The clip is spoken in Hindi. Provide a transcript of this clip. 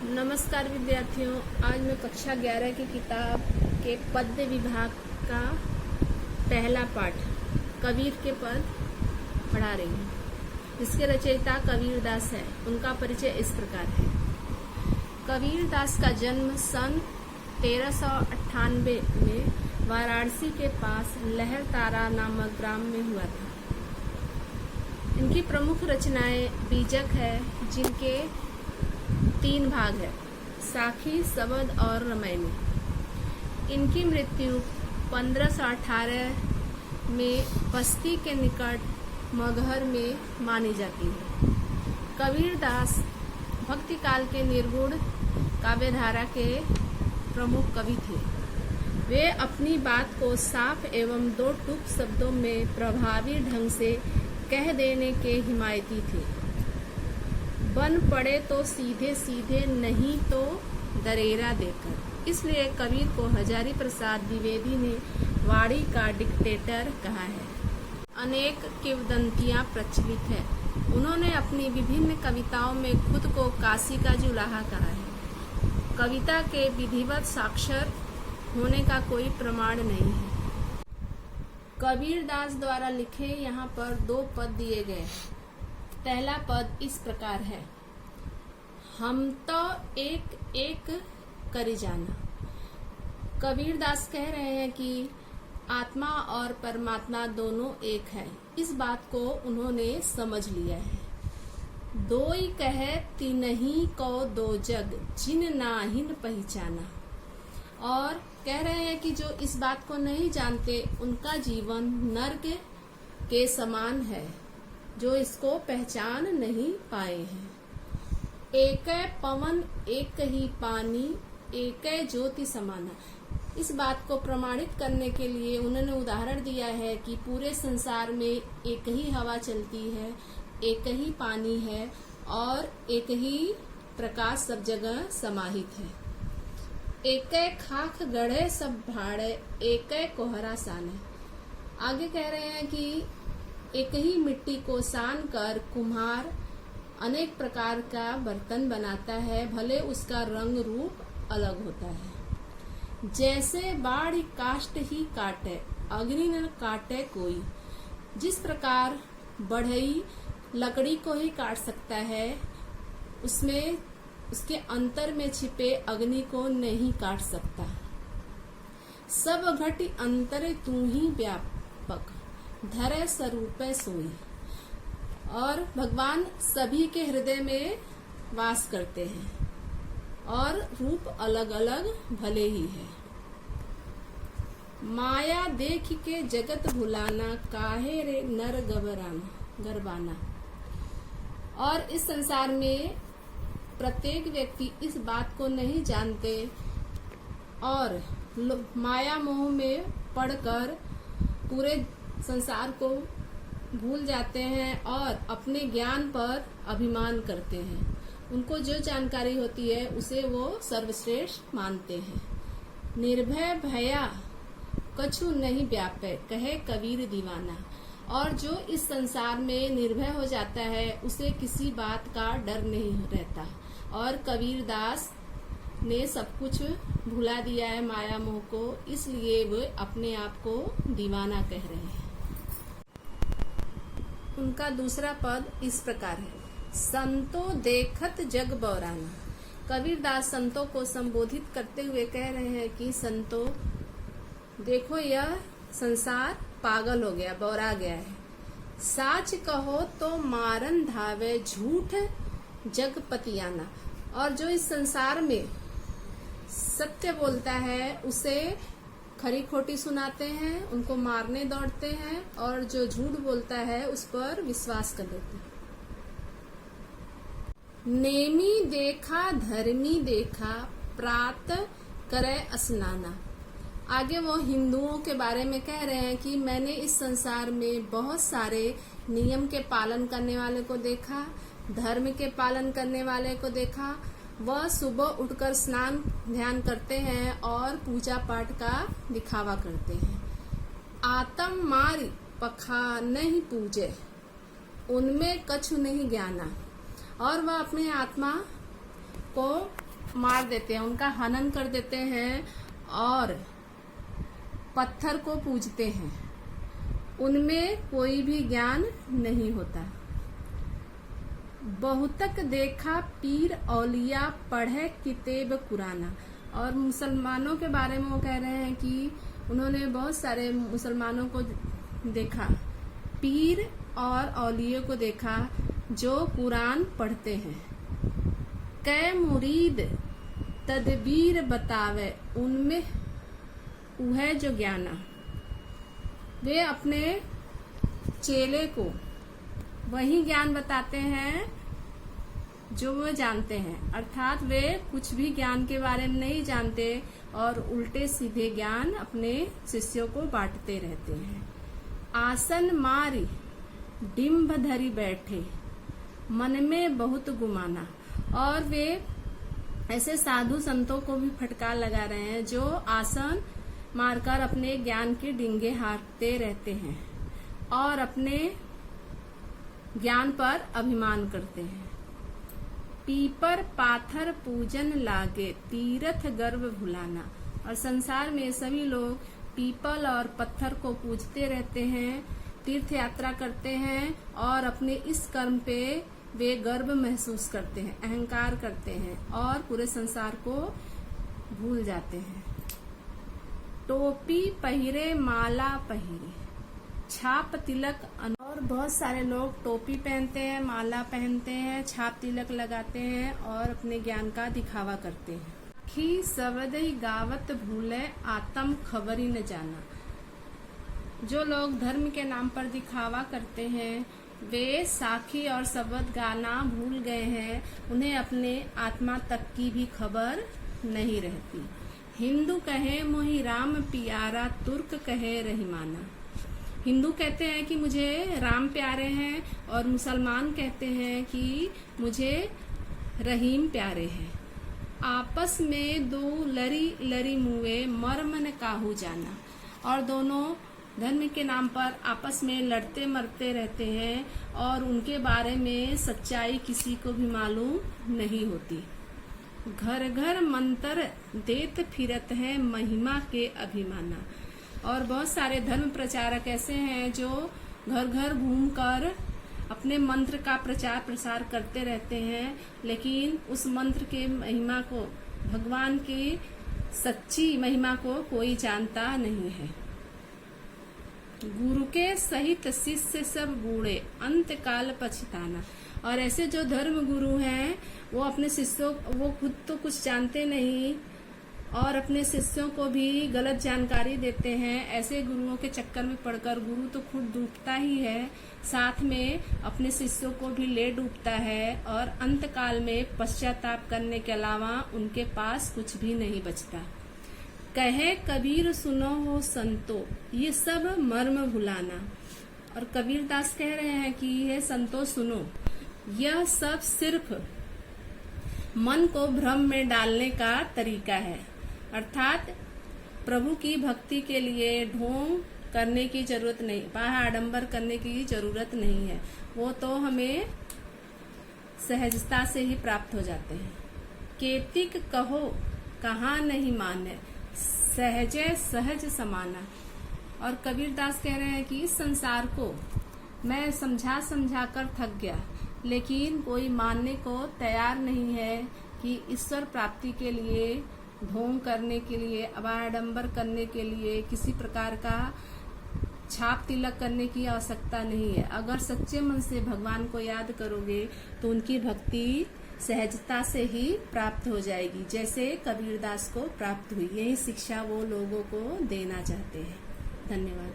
नमस्कार विद्यार्थियों, आज मैं कक्षा 11 की किताब के पद्य विभाग का पहला पाठ कबीर के पद पढ़ा रही हूँ। इसके रचयिता कबीरदास है। उनका परिचय इस प्रकार है। कबीरदास का जन्म सन 1398 में वाराणसी के पास लहरतारा नामक ग्राम में हुआ था। इनकी प्रमुख रचनाएं बीजक है, जिनके 3 भाग है, साखी, सबद और रामायणी। इनकी मृत्यु 1518 में बस्ती के निकट मगहर में मानी जाती है। कबीरदास भक्ति काल के निर्गुण काव्यधारा के प्रमुख कवि थे। वे अपनी बात को साफ एवं 2 टूक शब्दों में प्रभावी ढंग से कह देने के हिमायती थे। बन पड़े तो सीधे सीधे, नहीं तो दरेरा देकर। इसलिए कबीर को हजारी प्रसाद द्विवेदी ने वाणी का डिक्टेटर कहा है। अनेक किंवदंतियां प्रचलित है। उन्होंने अपनी विभिन्न कविताओं में खुद को काशी का जुलाहा कहा है। कविता के विधिवत साक्षर होने का कोई प्रमाण नहीं है। कबीरदास द्वारा लिखे यहाँ पर 2 पद दिए गए हैं। पहला पद इस प्रकार है, हम तो एक एक करी जाना। कबीरदास कह रहे हैं कि आत्मा और परमात्मा दोनों एक है। इस बात को उन्होंने समझ लिया है। दोई कहे तिनहि को दो जग, जिन नाहिन पहचाना। और कह रहे हैं कि जो इस बात को नहीं जानते, उनका जीवन नर्क के समान है, जो इसको पहचान नहीं पाए हैं। एक पवन एक ही पानी, एक ज्योति समाना। इस बात को प्रमाणित करने के लिए उन्होंने उदाहरण दिया है कि पूरे संसार में एक ही हवा चलती है, एक ही पानी है और एक ही प्रकाश सब जगह समाहित है। एक खाक गढ़े सब भाड़े, एक कोहरा साने। आगे कह रहे हैं कि एक ही मिट्टी को सान कर कुम्हार अनेक प्रकार का बर्तन बनाता है, भले उसका रंग रूप अलग होता है। जैसे बाढ़ काष्ट ही काटे, अग्नि न काटे कोई। जिस प्रकार बढ़ई लकड़ी को ही काट सकता है, उसमें उसके अंतर में छिपे अग्नि को नहीं काट सकता। सब घटी अंतरे तू ही व्यापक, धरे स्वरूपे सोई। और भगवान सभी के हृदय में वास करते हैं और रूप अलग अलग भले ही है। माया देख के जगत भुलाना, काहे रे नर गरबाना। और इस संसार में प्रत्येक व्यक्ति इस बात को नहीं जानते और माया मोह में पड़कर पूरे संसार को भूल जाते हैं और अपने ज्ञान पर अभिमान करते हैं। उनको जो जानकारी होती है उसे वो सर्वश्रेष्ठ मानते हैं। निर्भय भया कछु नहीं व्यापे, कहे कबीर दीवाना। और जो इस संसार में निर्भय हो जाता है, उसे किसी बात का डर नहीं रहता। और कबीरदास ने सब कुछ भुला दिया है, माया मोह को, इसलिए वे अपने आप को दीवाना कह रहे हैं। उनका दूसरा पद इस प्रकार है, संतो देखत जग बौराना। कबीरदास संतों को संबोधित करते हुए कह रहे हैं कि संतो देखो, यह संसार पागल हो गया, बौरा गया है। साच कहो तो मारन धावे, झूठ जग पतियाना। और जो इस संसार में सत्य बोलता है, उसे खरी खोटी सुनाते हैं, उनको मारने दौड़ते हैं, और जो झूठ बोलता है उस पर विश्वास कर लेते हैं। नेमी देखा धर्मी देखा, प्रात करे स्नाना। आगे वो हिंदुओं के बारे में कह रहे हैं कि मैंने इस संसार में बहुत सारे नियम के पालन करने वाले को देखा, धर्म के पालन करने वाले को देखा। वह सुबह उठकर स्नान ध्यान करते हैं और पूजा पाठ का दिखावा करते हैं। आत्म मारी पखा नहीं पूजे, उनमें कछु नहीं ज्ञाना। और वह अपने आत्मा को मार देते हैं, उनका हनन कर देते हैं और पत्थर को पूजते हैं। उनमें कोई भी ज्ञान नहीं होता। बहुतक देखा पीर औलिया पढ़े किताब कुराना। और मुसलमानों के बारे में वो कह रहे हैं कि उन्होंने बहुत सारे मुसलमानों को देखा, पीर और औलियों को देखा जो कुरान पढ़ते हैं। कै मुरीद तदबीर बतावे उनमें उहे जो ज्ञाना। वे अपने चेले को वही ज्ञान बताते हैं जो वे जानते हैं, अर्थात वे कुछ भी ज्ञान के बारे में नहीं जानते और उल्टे सीधे ज्ञान अपने शिष्यों को बांटते रहते हैं। आसन मारी डिम्ब धरी बैठे मन में बहुत गुमाना। और वे ऐसे साधु संतों को भी फटकार लगा रहे हैं जो आसन मारकर अपने ज्ञान के डिंगे हारते रहते हैं और अपने ज्ञान पर अभिमान करते हैं। पीपर पाथर पूजन लागे तीर्थ गर्व भुलाना। और संसार में सभी लोग पीपल और पत्थर को पूजते रहते हैं, तीर्थ यात्रा करते हैं और अपने इस कर्म पे वे गर्व महसूस करते हैं, अहंकार करते हैं और पूरे संसार को भूल जाते हैं। टोपी पहिरे माला पहिरे छाप तिलक। और बहुत सारे लोग टोपी पहनते हैं, माला पहनते हैं, छाप तिलक लगाते हैं और अपने ज्ञान का दिखावा करते हैं। खी शब्द ही गावत भूले आत्म खबरी न जाना। जो लोग धर्म के नाम पर दिखावा करते हैं वे साखी और शब्द गाना भूल गए हैं, उन्हें अपने आत्मा तक की भी खबर नहीं रहती। हिंदू कहे मोहि राम प्यारा, तुर्क कहे रहीमाना। हिंदू कहते हैं कि मुझे राम प्यारे हैं और मुसलमान कहते हैं कि मुझे रहीम प्यारे हैं। आपस में दो लरी लरी मुए मर्म न काहू जाना। और दोनों धर्म के नाम पर आपस में लड़ते मरते रहते हैं और उनके बारे में सच्चाई किसी को भी मालूम नहीं होती। घर घर मंत्र देत फिरत है महिमा के अभिमाना। और बहुत सारे धर्म प्रचारक ऐसे हैं जो घर घर घूमकर अपने मंत्र का प्रचार प्रसार करते रहते हैं, लेकिन उस मंत्र के महिमा को, भगवान की सच्ची महिमा को कोई जानता नहीं है। गुरु के सहित शिष्य सब बूढ़े अंत काल पछताना। और ऐसे जो धर्म गुरु हैं वो अपने शिष्यों, वो खुद तो कुछ जानते नहीं और अपने शिष्यों को भी गलत जानकारी देते हैं। ऐसे गुरुओं के चक्कर में पड़कर गुरु तो खुद डूबता ही है, साथ में अपने शिष्यों को भी ले डूबता है और अंत काल में पश्चाताप करने के अलावा उनके पास कुछ भी नहीं बचता। कहे कबीर सुनो हो संतो ये सब मर्म भुलाना। और कबीर दास कह रहे हैं कि ये संतो सुनो, यह सब सिर्फ मन को भ्रम में डालने का तरीका है, अर्थात प्रभु की भक्ति के लिए ढोंग करने की जरूरत नहीं, बाह्य आडंबर करने की जरूरत नहीं है, वो तो हमें सहजता से ही प्राप्त हो जाते हैं। केतिक कहो कहाँ नहीं माने सहजे सहज समाना। और कबीर दास कह रहे हैं कि इस संसार को मैं समझा समझा कर थक गया, लेकिन कोई मानने को तैयार नहीं है कि ईश्वर प्राप्ति के लिए, ढोंग करने के लिए, अबाडंबर करने के लिए किसी प्रकार का छाप तिलक करने की आवश्यकता नहीं है। अगर सच्चे मन से भगवान को याद करोगे तो उनकी भक्ति सहजता से ही प्राप्त हो जाएगी, जैसे कबीरदास को प्राप्त हुई। यही शिक्षा वो लोगों को देना चाहते हैं। धन्यवाद।